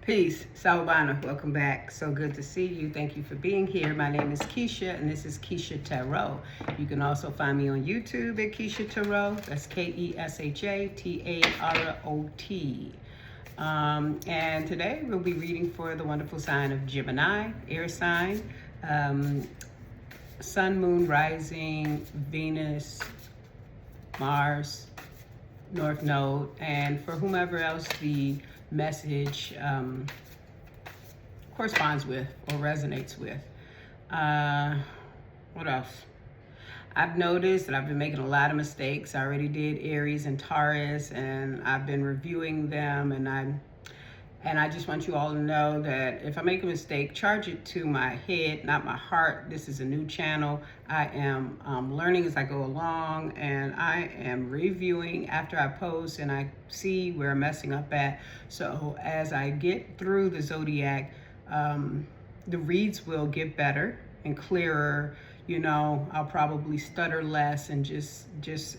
Peace, Sawabana. Welcome back. So good to see you. Thank you for being here. My name is Keisha, and this is Keisha Tarot. You can also find me on YouTube at Keisha Tarot. That's KESHATAROT. And today we'll be reading for the wonderful sign of Gemini, air sign, Sun, Moon, Rising, Venus, Mars, North Node, and for whomever else the message corresponds with or resonates with. What else? I've noticed that I've been making a lot of mistakes. I already did Aries and Taurus, and I've been reviewing them, and I just want you all to know that if I make a mistake, charge it to my head, not my heart. This is a new channel. I am learning as I go along, and I am reviewing after I post, and I see where I'm messing up at. So as I get through the zodiac, the reads will get better and clearer. You know, I'll probably stutter less and just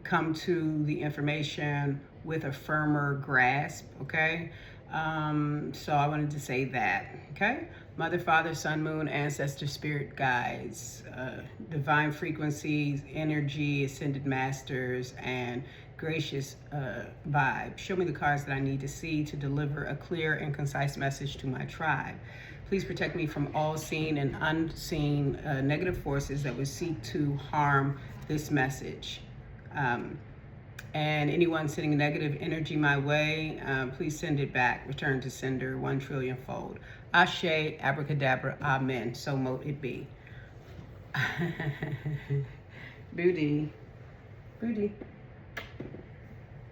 come to the information with a firmer grasp, okay? So I wanted to say that, okay? Mother, Father, Sun, Moon, Ancestor, Spirit Guides, Divine Frequencies, Energy, Ascended Masters, and Gracious Vibe. Show me the cards that I need to see to deliver a clear and concise message to my tribe. Please protect me from all seen and unseen negative forces that would seek to harm this message. And anyone sending negative energy my way, please send it back. Return to sender 1 trillion fold. Ashe, abracadabra, amen. So mote it be. Booty. Booty.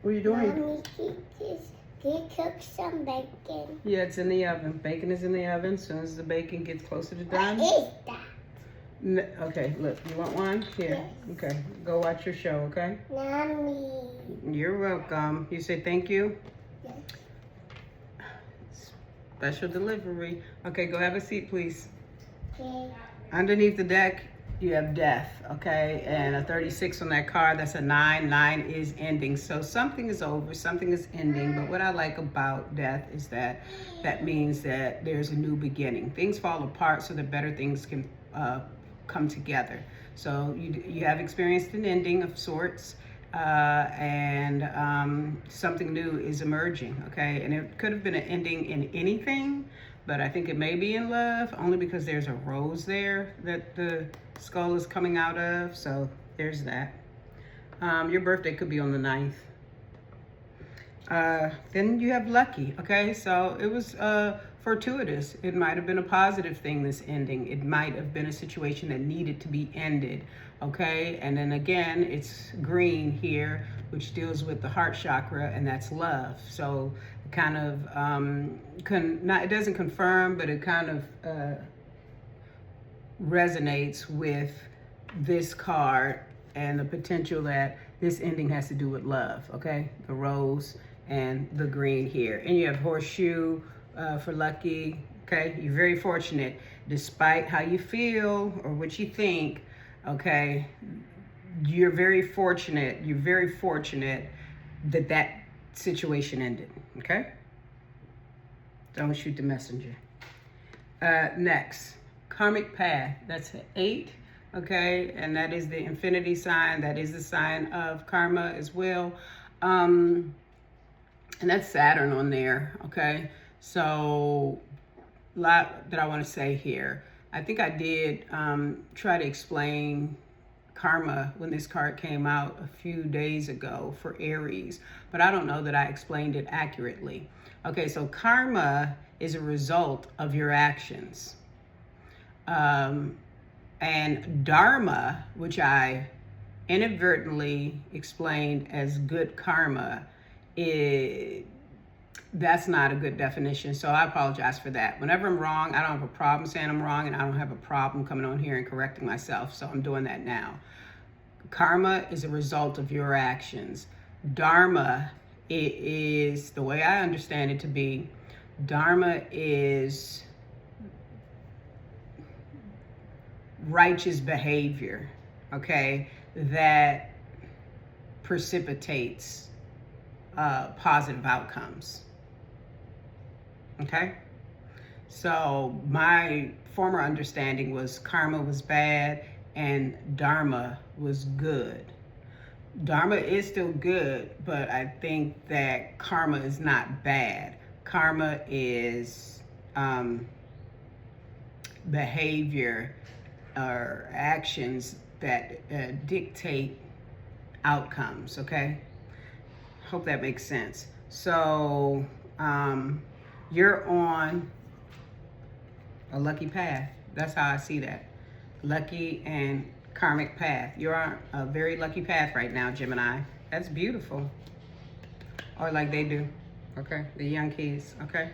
What are you doing? Mommy, can you cook some bacon? Yeah, it's in the oven. Bacon is in the oven. As soon as the bacon gets closer to done. What is that? Okay, look, you want one? Here. Yes. Okay, go watch your show, okay? Mommy. You're welcome. You say thank you? Yes. Special delivery. Okay, go have a seat, please. Okay. Underneath the deck, you have death, okay? And a 36 on that card, that's a 9. 9 is ending. So something is over, something is ending. But what I like about death is that means that there's a new beginning. Things fall apart so that better things can come together. So you have experienced an ending of sorts, and something new is emerging, okay? And it could have been an ending in anything, but I think it may be in love, only because there's a rose there that the skull is coming out of. So there's that. Your birthday could be on the 9th. Then you have lucky, okay? So it was fortuitous. It might have been a positive thing, this ending. It might have been a situation that needed to be ended, okay? And then again, it's green here, which deals with the heart chakra, and that's love. So it kind of, it doesn't confirm, but it kind of resonates with this card and the potential that this ending has to do with love, okay? The rose and the green here. And you have horseshoe for lucky, okay? You're very fortunate, despite how you feel or what you think, okay? You're very fortunate that that situation ended, okay? Don't shoot the messenger. Next, karmic path, that's an 8, okay? And that is the infinity sign. That is the sign of karma as well. And that's Saturn on there, okay? So a lot that I want to say here. I think I did try to explain karma when this card came out a few days ago for Aries, but I don't know that I explained it accurately. Okay, so karma is a result of your actions. And dharma, which I inadvertently explained as good karma, that's not a good definition, so I apologize for that. Whenever I'm wrong, I don't have a problem saying I'm wrong, and I don't have a problem coming on here and correcting myself, so I'm doing that now. Karma is a result of your actions. Dharma, it is, the way I understand it to be, dharma is righteous behavior, okay, that precipitates positive outcomes. okay? So my former understanding was karma was bad and dharma was good. Dharma is still good, but I think that karma is not bad. Karma is behavior or actions that dictate outcomes, okay? Hope that makes sense. So you're on a lucky path. That's how I see that. Lucky and karmic path. You're on a very lucky path right now, Gemini. That's beautiful. Or like they do, okay? The young kids, okay?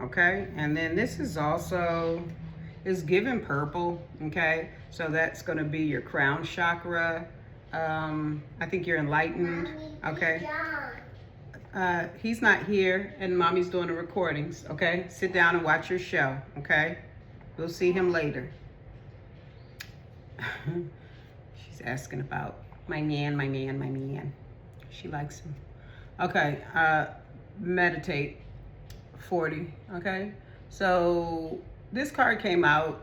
Okay, and then this is also, is given purple, okay? So that's gonna be your crown chakra. I think you're enlightened, okay? He's not here and mommy's doing the recordings, okay? Sit down and watch your show, okay? We'll see him later. She's asking about my man. She likes him. Okay, meditate 40, okay? So this card came out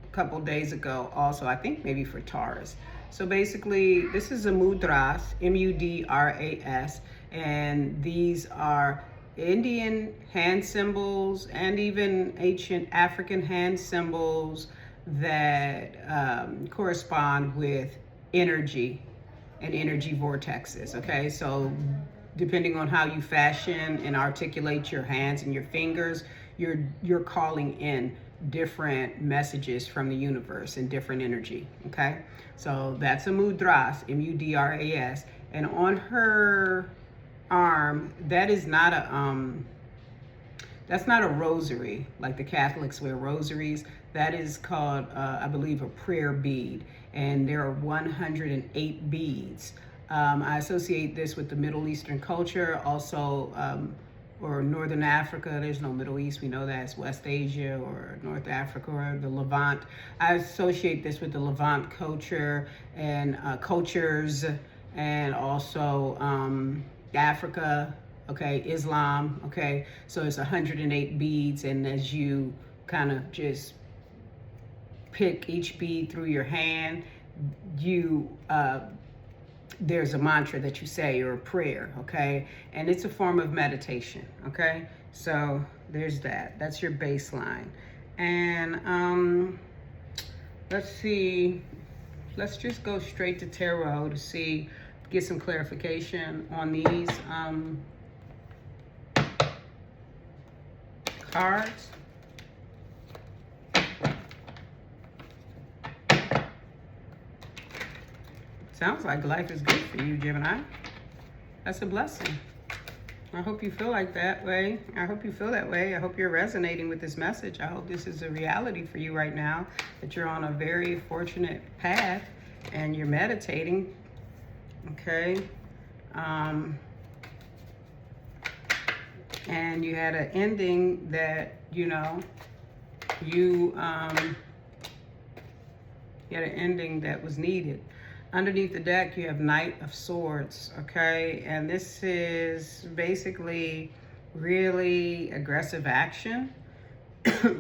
a couple days ago also, I think maybe for Taurus. So basically, this is a mudras, M-U-D-R-A-S, and these are Indian hand symbols and even ancient African hand symbols that correspond with energy and energy vortexes, okay? So depending on how you fashion and articulate your hands and your fingers, you're calling in different messages from the universe and different energy, okay? So that's a mudras, M-U-D-R-A-S, and on her arm, that is not a that's not a rosary like the Catholics wear rosaries. That is called I believe a prayer bead, and there are 108 beads. I associate this with the Middle Eastern culture, also or Northern Africa. There's no Middle East, we know that. It's West Asia or North Africa or the Levant. I associate this with the Levant culture and cultures, and also Africa, okay, Islam, okay? So it's 108 beads, and as you kind of just pick each bead through your hand, you there's a mantra that you say or a prayer, okay? And it's a form of meditation, okay? So there's that. That's your baseline. And let's see. Let's just go straight to tarot to see, get some clarification on these cards. Sounds like life is good for you, Gemini. That's a blessing. I hope you feel like that way. I hope you feel that way. I hope you're resonating with this message. I hope this is a reality for you right now, that you're on a very fortunate path and you're meditating, okay? And you had an ending that, you know, you had an ending that was needed. Underneath the deck, you have Knight of Swords, okay? And this is basically really aggressive action,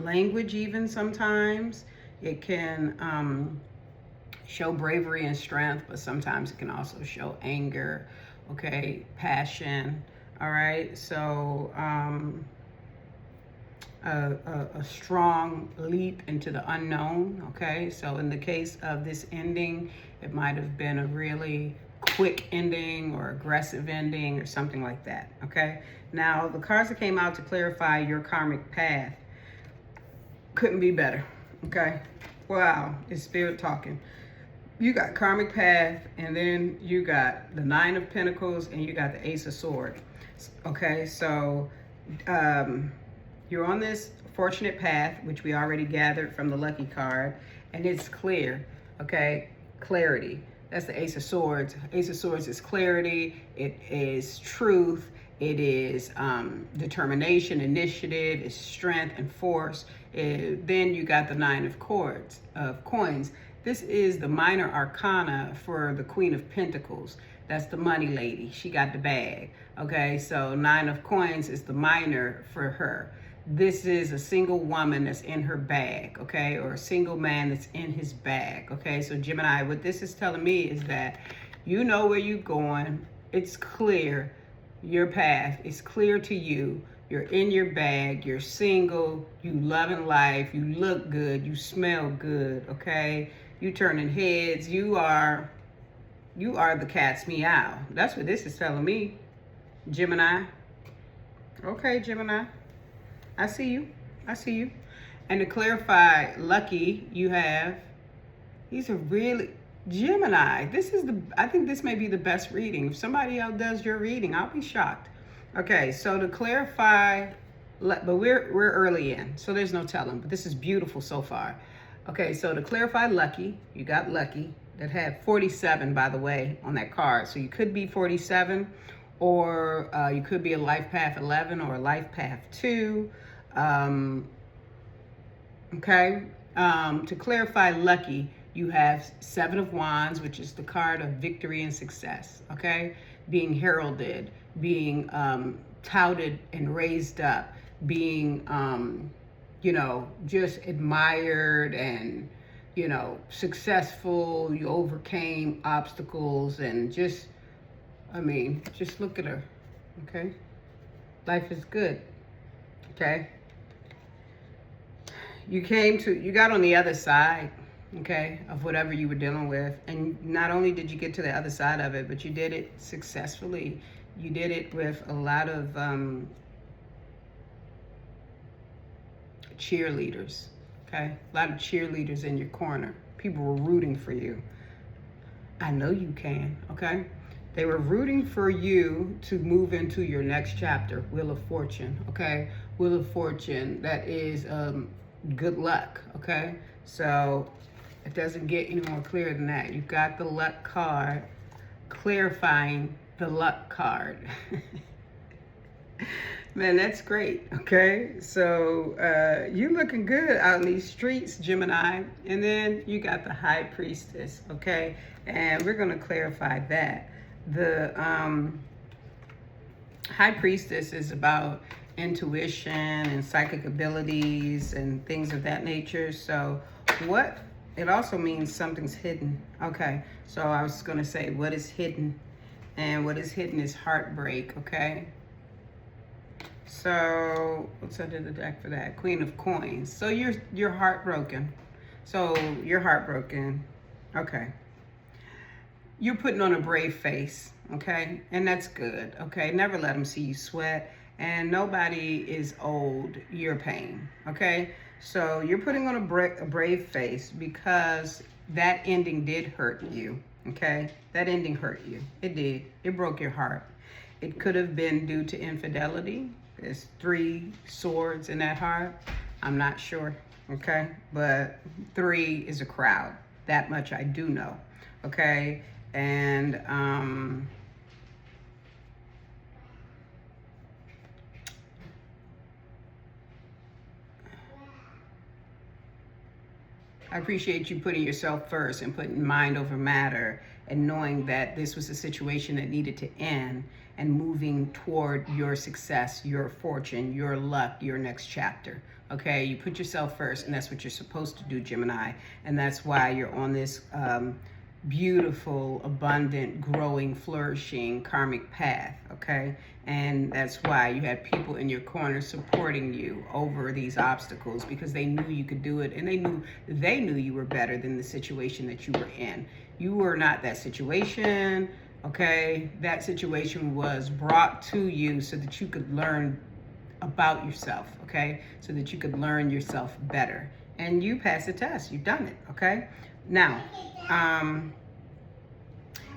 language even sometimes. It can show bravery and strength, but sometimes it can also show anger, okay? Passion, all right? So a strong leap into the unknown, okay? So in the case of this ending, it might have been a really quick ending or aggressive ending or something like that, okay? Now, the cards that came out to clarify your karmic path couldn't be better, okay? Wow, it's spirit talking. You got karmic path, and then you got the Nine of Pentacles, and you got the Ace of Swords, okay? So, you're on this fortunate path, which we already gathered from the lucky card, and it's clear, okay? Clarity. That's the Ace of Swords. Ace of Swords is clarity. It is truth. It is determination, initiative, it's strength and force. Then you got the Nine of Coins. This is the minor arcana for the Queen of Pentacles. That's the money lady. She got the bag. Okay, so 9 of Coins is the minor for her. This is a single woman that's in her bag, okay, or a single man that's in his bag, okay? So Gemini, what this is telling me is that you know where you're going. It's clear. Your path is clear to you. You're in your bag. You're single. You loving life. You look good. You smell good, okay? You turning heads. You are the cat's meow. That's what this is telling me, Gemini. Okay, Gemini. I see you. I see you. And to clarify, lucky, you have, these are really, Gemini, I think this may be the best reading. If somebody else does your reading, I'll be shocked. Okay, so to clarify, but we're early in, so there's no telling, but this is beautiful so far. Okay, so to clarify, lucky, you got lucky. That had 47, by the way, on that card. So you could be 47, or you could be a life path 11 or a life path 2. Okay, to clarify lucky, you have 7 of Wands, which is the card of victory and success, okay? Being heralded, being touted and raised up, being, you know, just admired and, you know, successful. You overcame obstacles and just, I mean, just look at her, okay? Life is good, okay? You got on the other side, okay, of whatever you were dealing with. And not only did you get to the other side of it, but you did it successfully. You did it with a lot of cheerleaders, okay? A lot of cheerleaders in your corner. People were rooting for you. I know you can, okay? They were rooting for you to move into your next chapter, Wheel of Fortune, okay? Wheel of Fortune, that is good luck, okay? So it doesn't get any more clear than that. You've got the luck card clarifying the luck card. Man, that's great, okay? So you looking good out in these streets, Gemini. And then you got the High Priestess, okay? And we're gonna clarify that. The High Priestess is about intuition and psychic abilities and things of that nature. So it also means something's hidden. Okay, so I was gonna say what is hidden, and what is hidden is heartbreak, okay? So what's under the deck for that? Queen of Coins. So you're heartbroken. So you're heartbroken, okay? You're putting on a brave face, okay? And that's good, okay? Never let them see you sweat. And nobody is owed your pain, okay? So you're putting on a brave face because that ending did hurt you, okay? That ending hurt you. It did. It broke your heart. It could have been due to infidelity. There's 3 swords in that heart. I'm not sure, okay? But 3 is a crowd. That much I do know, okay? And I appreciate you putting yourself first and putting mind over matter and knowing that this was a situation that needed to end and moving toward your success, your fortune, your luck, your next chapter. Okay, you put yourself first, and that's what you're supposed to do, Gemini. And that's why you're on this beautiful, abundant, growing, flourishing karmic path, okay? And that's why you had people in your corner supporting you over these obstacles because they knew you could do it, and they knew you were better than the situation that you were in. You were not that situation, okay? That situation was brought to you so that you could learn about yourself, okay? So that you could learn yourself better. And you passed the test. You've done it, okay? Now, and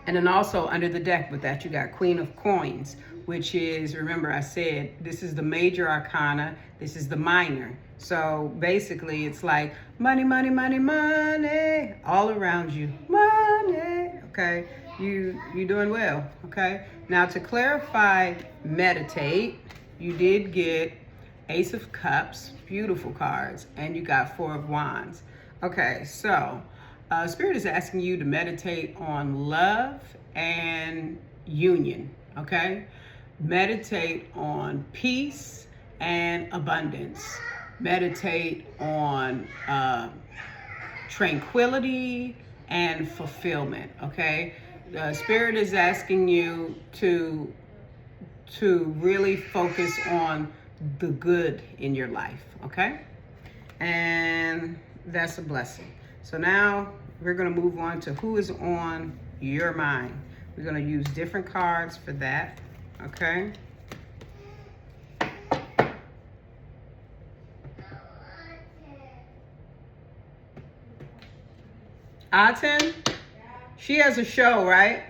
then also under the deck with that, you got Queen of Coins, which is, remember I said, this is the major arcana, this is the minor. So basically it's like money, money, money, money, all around you, money, okay? You're doing well, okay? Now to clarify, meditate, you did get Ace of Cups, beautiful cards, and you got 4 of Wands. Okay, so Spirit is asking you to meditate on love and union, okay? Meditate on peace and abundance. Meditate on tranquility and fulfillment, okay? The Spirit is asking you to really focus on the good in your life, okay? And that's a blessing. So now we're going to move on to who is on your mind. We're going to use different cards for that, okay? Aten? She has a show, right?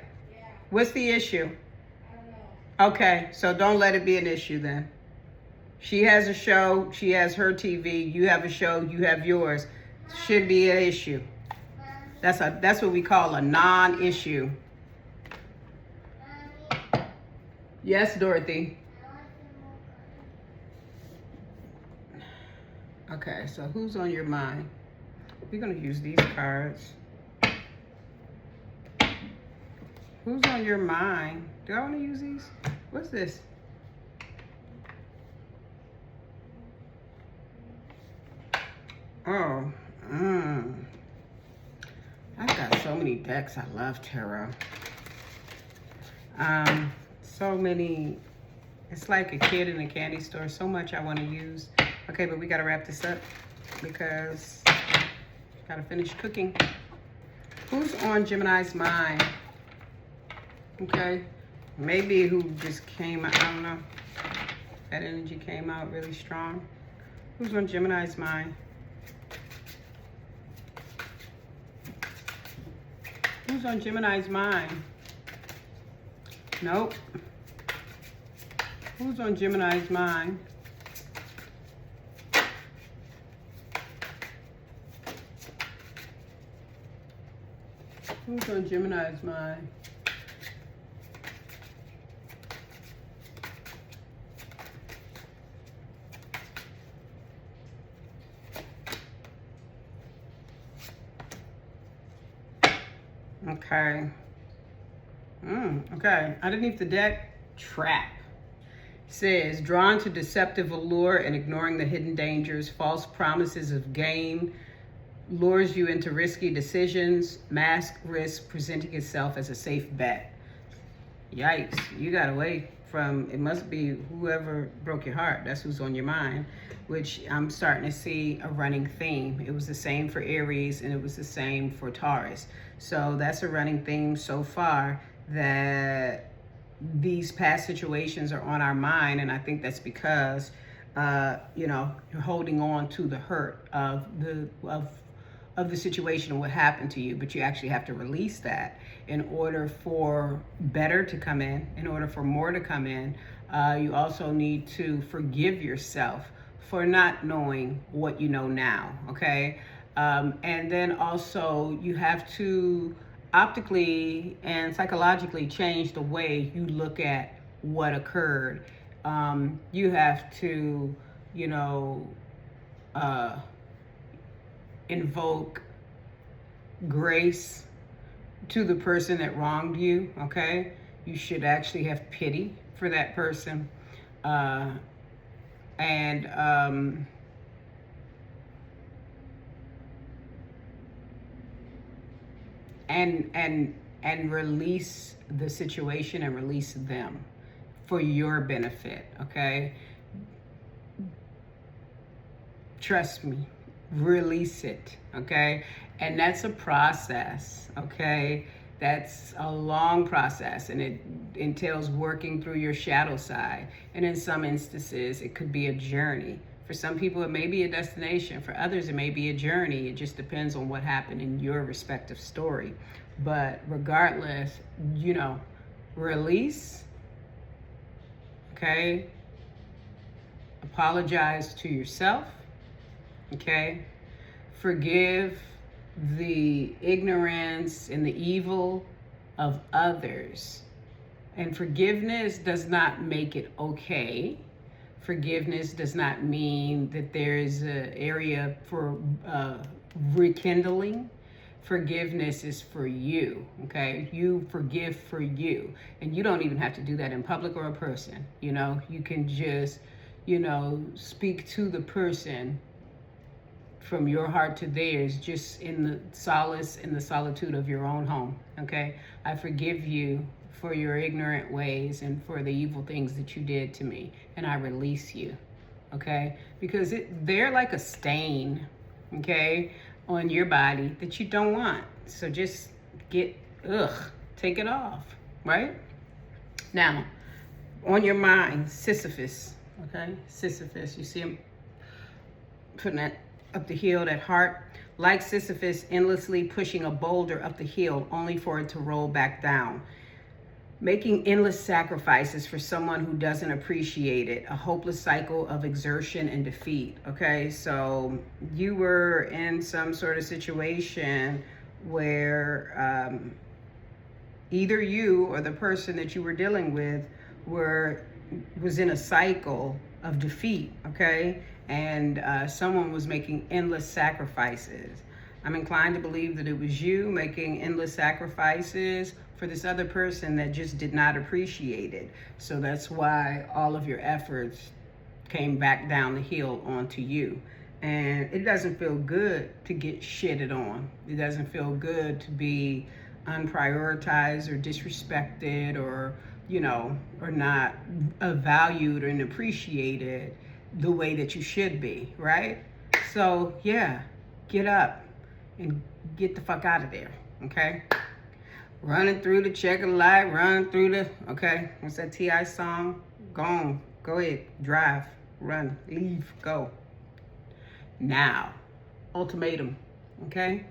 What's the issue? Okay, so don't let it be an issue then. She has a show, she has her TV, you have a show, you have yours. Should be an issue. That's what we call a non-issue. Yes, Dorothy. Okay, so who's on your mind? We're gonna use these cards. Who's on your mind? Do I want to use these? What's this? Oh, I've got so many decks. I love tarot. So many. It's like a kid in a candy store. So much I want to use. Okay, but we got to wrap this up because got to finish cooking. Who's on Gemini's mind? Okay, maybe who just came out, I don't know. That energy came out really strong. Who's on Gemini's mind? Who's on Gemini's mind? Nope. Who's on Gemini's mind? Who's on Gemini's mind? Okay. Okay. Underneath the deck, trap. It says, drawn to deceptive allure and ignoring the hidden dangers, false promises of gain lures you into risky decisions, mask risk presenting itself as a safe bet. Yikes. You got away from, it must be whoever broke your heart. That's who's on your mind, which I'm starting to see a running theme. It was the same for Aries and it was the same for Taurus. So that's a running theme so far, that these past situations are on our mind. And I think that's because, you're holding on to the hurt of the situation and what happened to you, but you actually have to release that in order for better to come in order for more to come in. You also need to forgive yourself for not knowing what you know now, okay? And then also you have to optically and psychologically change the way you look at what occurred. You have to, invoke grace to the person that wronged you, okay? You should actually have pity for that person. And release the situation and release them for your benefit, okay? Trust me, release it, okay? And that's a process, okay? That's a long process, and it entails working through your shadow side. And in some instances, it could be a journey. For some people, it may be a destination. For others, it may be a journey. It just depends on what happened in your respective story. But regardless, release, okay? Apologize to yourself, okay? Forgive the ignorance and the evil of others. And forgiveness does not make it okay. Forgiveness does not mean that there is an area for rekindling. forgiveness is for you, okay? You forgive for you. And you don't even have to do that in public or a person, you know? You can just, you know, speak to the person from your heart to theirs, just in the solace, in the solitude of your own home, okay? I forgive you for your ignorant ways and for the evil things that you did to me, and I release you, okay? Because they're like a stain, okay, on your body that you don't want. So just take it off, right? Now, on your mind, Sisyphus, okay? Sisyphus, you see him putting that up the hill, that heart. Like Sisyphus, endlessly pushing a boulder up the hill only for it to roll back down. Making endless sacrifices for someone who doesn't appreciate it, a hopeless cycle of exertion and defeat, okay? So you were in some sort of situation where either you or the person that you were dealing with was in a cycle of defeat, okay? And someone was making endless sacrifices. I'm inclined to believe that it was you making endless sacrifices for this other person that just did not appreciate it. So that's why all of your efforts came back down the hill onto you. And it doesn't feel good to get shitted on. It doesn't feel good to be unprioritized or disrespected or, you know, or not valued and appreciated the way that you should be, right? So yeah, get up and get the fuck out of there, okay? Running through the checkered light, running through the, okay, what's that T.I. song? Go on, go ahead, drive, run, leave, go. Now, ultimatum, okay?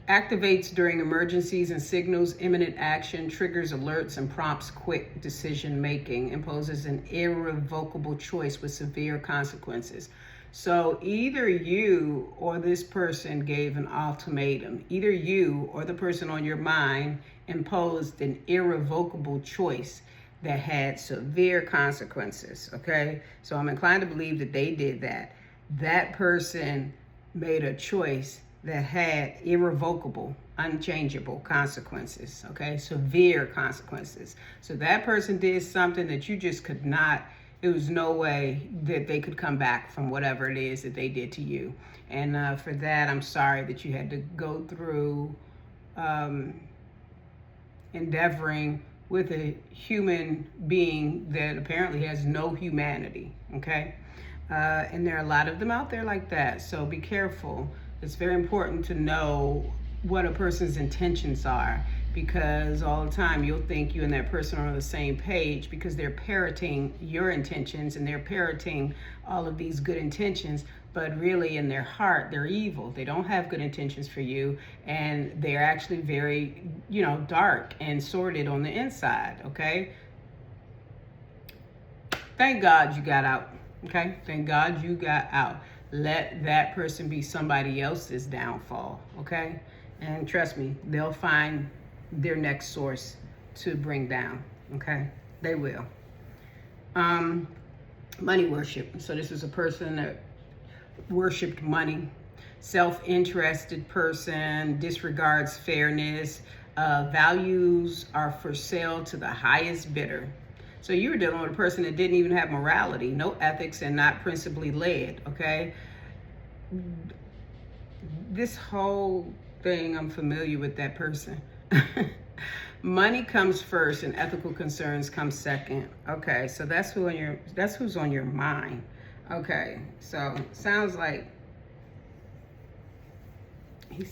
Activates during emergencies and signals imminent action, triggers alerts and prompts quick decision making, imposes an irrevocable choice with severe consequences. So either you or this person gave an ultimatum. Either you or the person on your mind imposed an irrevocable choice that had severe consequences, okay? So I'm inclined to believe that they did that. That person made a choice that had irrevocable, unchangeable consequences, okay? Severe consequences. So that person did something that you just could not, there was no way that they could come back from whatever it is that they did to you. And for that, I'm sorry that you had to go through endeavoring with a human being that apparently has no humanity, okay? And there are a lot of them out there like that, so be careful. It's very important to know what a person's intentions are, because all the time you'll think you and that person are on the same page because they're parroting your intentions and they're parroting all of these good intentions, but really in their heart, they're evil. They don't have good intentions for you, and they're actually very, you know, dark and sordid on the inside, okay? Thank God you got out, okay? Thank God you got out. Let that person be somebody else's downfall, okay? And trust me, they'll find their next source to bring down, okay? They will. Money worship. So this is a person that worshiped money. Self-interested person, disregards fairness. Values are for sale to the highest bidder. So you were dealing with a person that didn't even have morality, no ethics, and not principally led, okay? This whole thing, I'm familiar with that person. Money comes first and ethical concerns come second. Okay, so that's who's on your mind. Okay, so sounds like he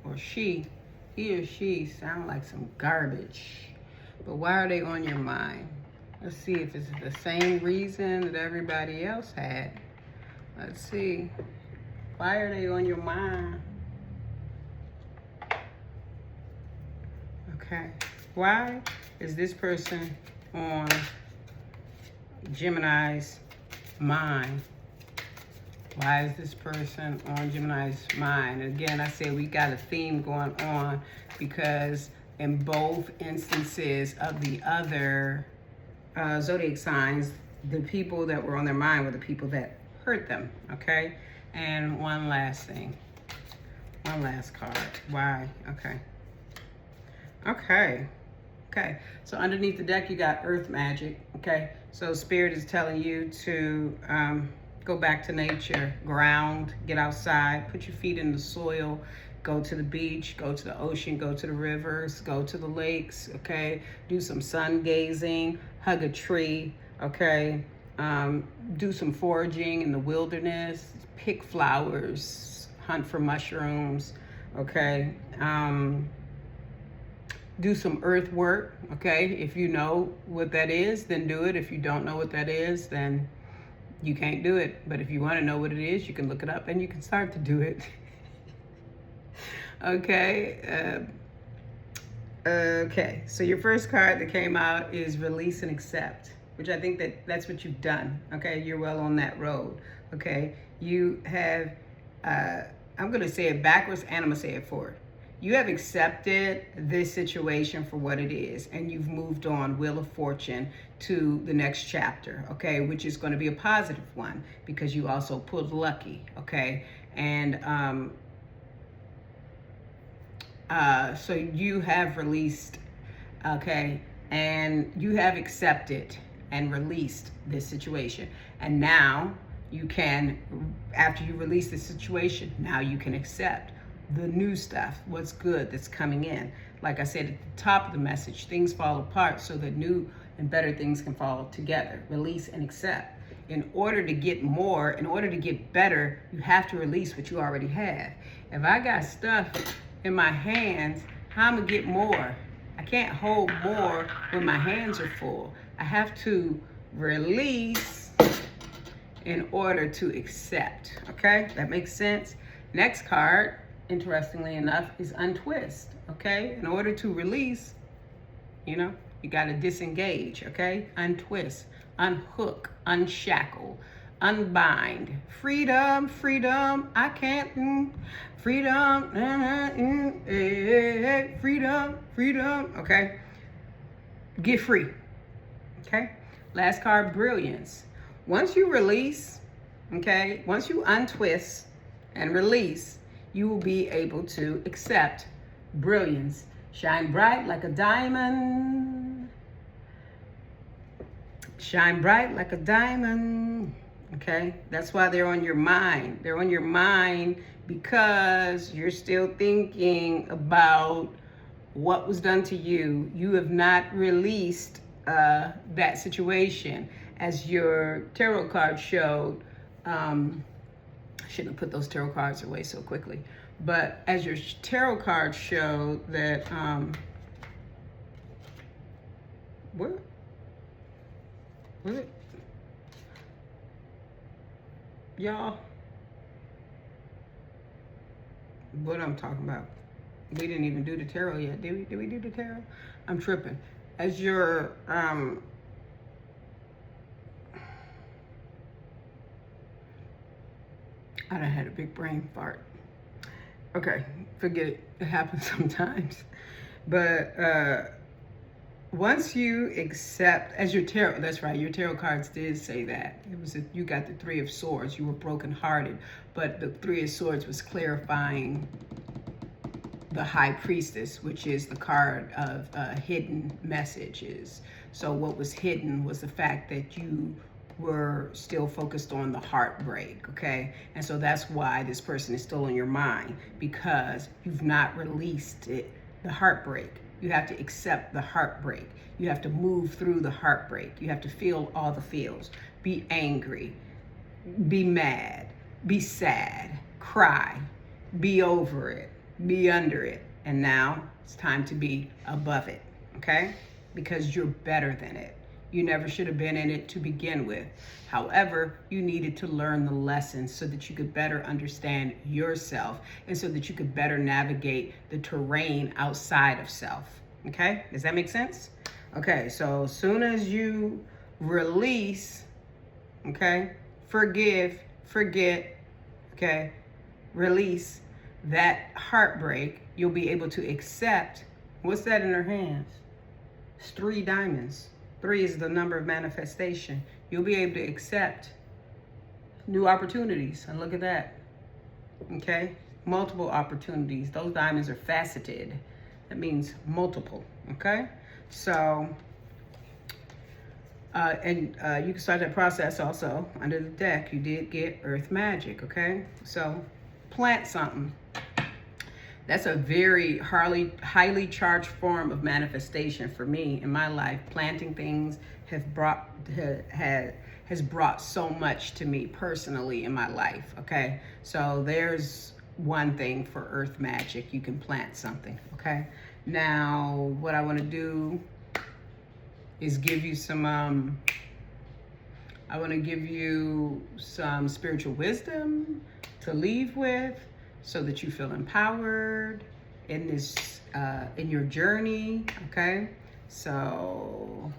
or she sound like some garbage. But why are they on your mind? Let's see if it's the same reason that everybody else had. Let's see. Why are they on your mind? Okay. Why is this person on Gemini's mind? Why is this person on Gemini's mind? Again, I said we got a theme going on because in both instances of the other zodiac signs, the people that were on their mind were the people that hurt them, okay? And one last thing. One last card. Why? Okay. Okay. Okay. So underneath the deck, you got Earth Magic. Okay. So Spirit is telling you to go back to nature, ground, get outside, put your feet in the soil, go to the beach, go to the ocean, go to the rivers, go to the lakes. Okay. Do some sun gazing, hug a tree. Okay. Do some foraging in the wilderness, pick flowers, hunt for mushrooms. Okay. Do some earth work. Okay. If you know what that is, then do it. If you don't know what that is, then you can't do it. But if you want to know what it is, you can look it up and you can start to do it. Okay. Okay. So your first card that came out is Release and Accept, which I think that's what you've done. Okay. You're well on that road. Okay. You have, I'm going to say it backwards and I'm going to say it forward. You have accepted this situation for what it is, and you've moved on, Wheel of Fortune, to the next chapter, okay, which is going to be a positive one because you also pulled lucky, okay? And so you have released, okay, and you have accepted and released this situation. And now you can, after you release the situation, now you can accept the new stuff, what's good that's coming in. Like I said at the top of the message, things fall apart so that new and better things can fall together. Release and accept. In order to get more, in order to get better, you have to release what you already have. If I got stuff in my hands, how am I gonna get more? I can't hold more when my hands are full. I have to release in order to accept. Okay, that makes sense. Next card, interestingly enough, is Untwist. Okay, in order to release, you know, you got to disengage. Okay, untwist, unhook, unshackle, unbind. Freedom, freedom. I can't. Freedom. Freedom, freedom. Okay, get free. Okay, last card, Brilliance. Once you release, okay, once you untwist and release, you will be able to accept brilliance. Shine bright like a diamond. Shine bright like a diamond. Okay, that's why they're on your mind. They're on your mind because you're still thinking about what was done to you. You have not released that situation. As your tarot card showed, shouldn't have put those tarot cards away so quickly. But as your tarot cards show that, what was it? Y'all, what I'm talking about. We didn't even do the tarot yet, did we? Did we do the tarot? I'm tripping. As your, I done had a big brain fart. Okay, forget it. It happens sometimes. But once you accept, as your tarot, that's right, your tarot cards did say that. It was you got the Three of Swords. You were brokenhearted, but the Three of Swords was clarifying the High Priestess, which is the card of hidden messages. So what was hidden was the fact that you were still focused on the heartbreak, okay? And so that's why this person is still in your mind, because you've not released it, the heartbreak. You have to accept the heartbreak. You have to move through the heartbreak. You have to feel all the feels. Be angry, be mad, be sad, cry, be over it, be under it. And now it's time to be above it, okay? Because you're better than it. You never should have been in it to begin with. However, you needed to learn the lessons so that you could better understand yourself and so that you could better navigate the terrain outside of self. Okay? Does that make sense? Okay, so as soon as you release, okay, forgive, forget, okay, release that heartbreak, you'll be able to accept. What's that in her hands? It's 3 diamonds. 3 is the number of manifestation. You'll be able to accept new opportunities. And look at that. Okay? multiple opportunities. Those diamonds are faceted. That means multiple, okay? So, you can start that process also under the deck. You did get Earth Magic, okay? So, plant something. That's a very highly charged form of manifestation for me in my life. Planting things has brought so much to me personally in my life, okay? So there's one thing for Earth Magic. You can plant something, okay? Now, what I want to do is give you some, I want to give you some spiritual wisdom to leave with, so that you feel empowered in this, in your journey, okay? So,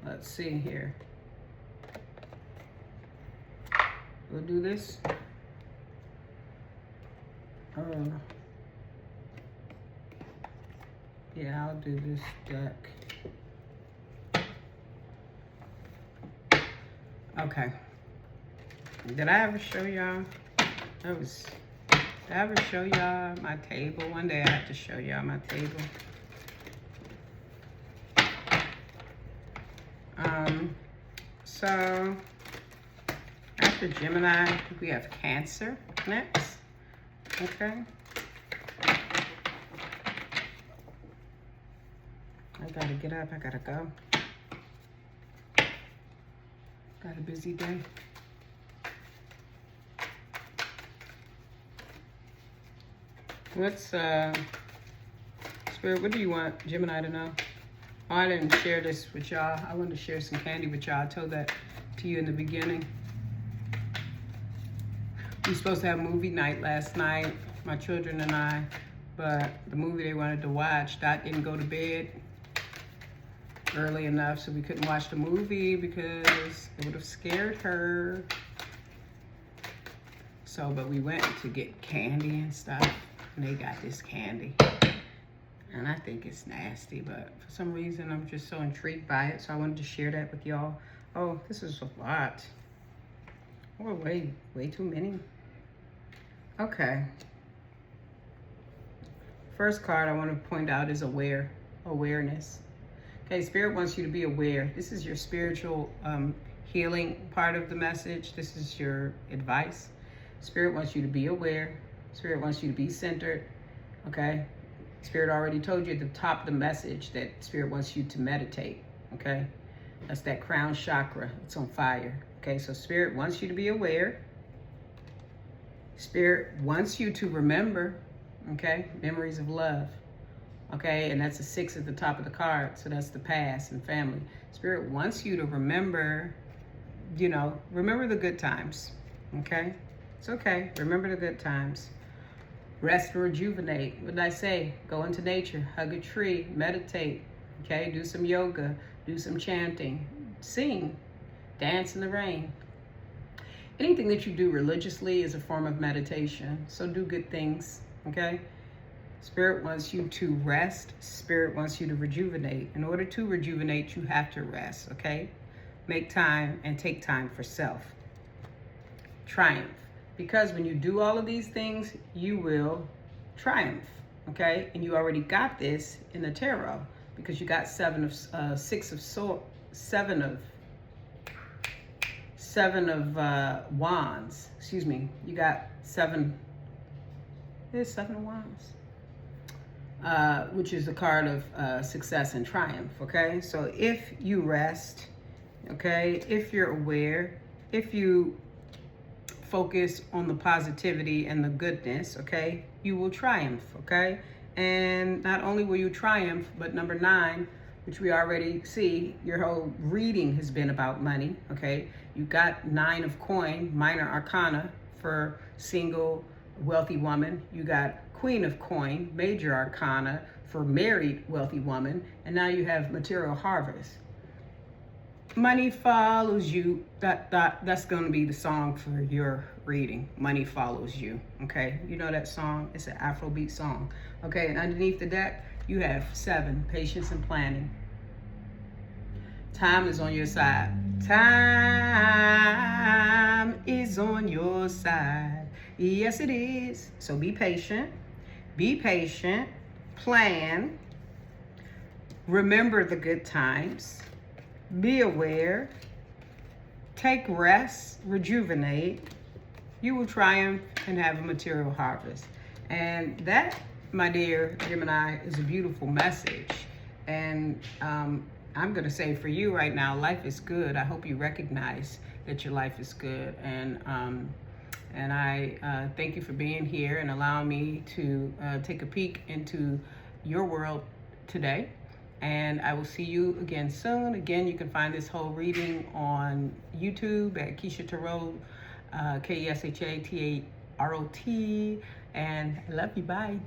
let's see here. We'll do this. Yeah, I'll do this deck. Okay. Did I ever show y'all? Did I ever show y'all my table? One day I have to show y'all my table. So after Gemini, we have Cancer next. Okay. I gotta get up, I gotta go. Got a busy day. What's, Spirit, what do you want Gemini to know? Oh, I didn't share this with y'all. I wanted to share some candy with y'all. I told that to you in the beginning. We were supposed to have movie night last night, my children and I, but the movie they wanted to watch, Dot didn't go to bed early enough, so we couldn't watch the movie because it would have scared her. So, but we went to get candy and stuff. And they got this candy, and I think it's nasty, but for some reason I'm just so intrigued by it, so I wanted to share that with y'all. Oh, this is a lot. Oh, way too many. Okay. First card I want to point out is awareness. Okay, Spirit wants you to be aware. This is your spiritual healing part of the message. This is your advice. Spirit wants you to be aware. Spirit wants you to be centered, okay? Spirit already told you at the top of the message that Spirit wants you to meditate, okay? That's that crown chakra. It's on fire, okay? So Spirit wants you to be aware. Spirit wants you to remember, okay? Memories of love, okay? And that's a 6 at the top of the card, so that's the past and family. Spirit wants you to remember, you know, remember the good times, okay? It's okay. Remember the good times. Rest and rejuvenate. What did I say? Go into nature, hug a tree, meditate, okay? Do some yoga, do some chanting, sing, dance in the rain. Anything that you do religiously is a form of meditation, so do good things, okay? Spirit wants you to rest. Spirit wants you to rejuvenate. In order to rejuvenate, you have to rest, okay? Make time and take time for self. Triumph. Because when you do all of these things, you will triumph, okay? And you already got this in the tarot because you got seven of wands. Excuse me. You got there's 7 of wands, which is the card of success and triumph, okay? So if you rest, okay, if you're aware, if you focus on the positivity and the goodness, okay, you will triumph, okay? And not only will you triumph, but number 9, which we already see, your whole reading has been about money, okay? You got 9 of coin, minor arcana for single wealthy woman. You got queen of coin, major arcana for married wealthy woman. And now you have material harvest. Money follows you. That's going to be the song for your reading. Money follows you. Okay, you know that song? It's an Afrobeat song. Okay, and underneath the deck, you have 7, patience and planning. Time is on your side. Time is on your side. Yes, it is. So be patient. Be patient. Plan. Remember the good times. Be aware. Take rest. Rejuvenate. You will triumph and have a material harvest. And that, my dear Gemini, is a beautiful message. And I'm going to say for you right now, life is good. I hope you recognize that your life is good. And I thank you for being here and allowing me to take a peek into your world today. And I will see you again soon. Again, you can find this whole reading on YouTube at Keisha Tarot, KESHATAROT. And I love you. Bye.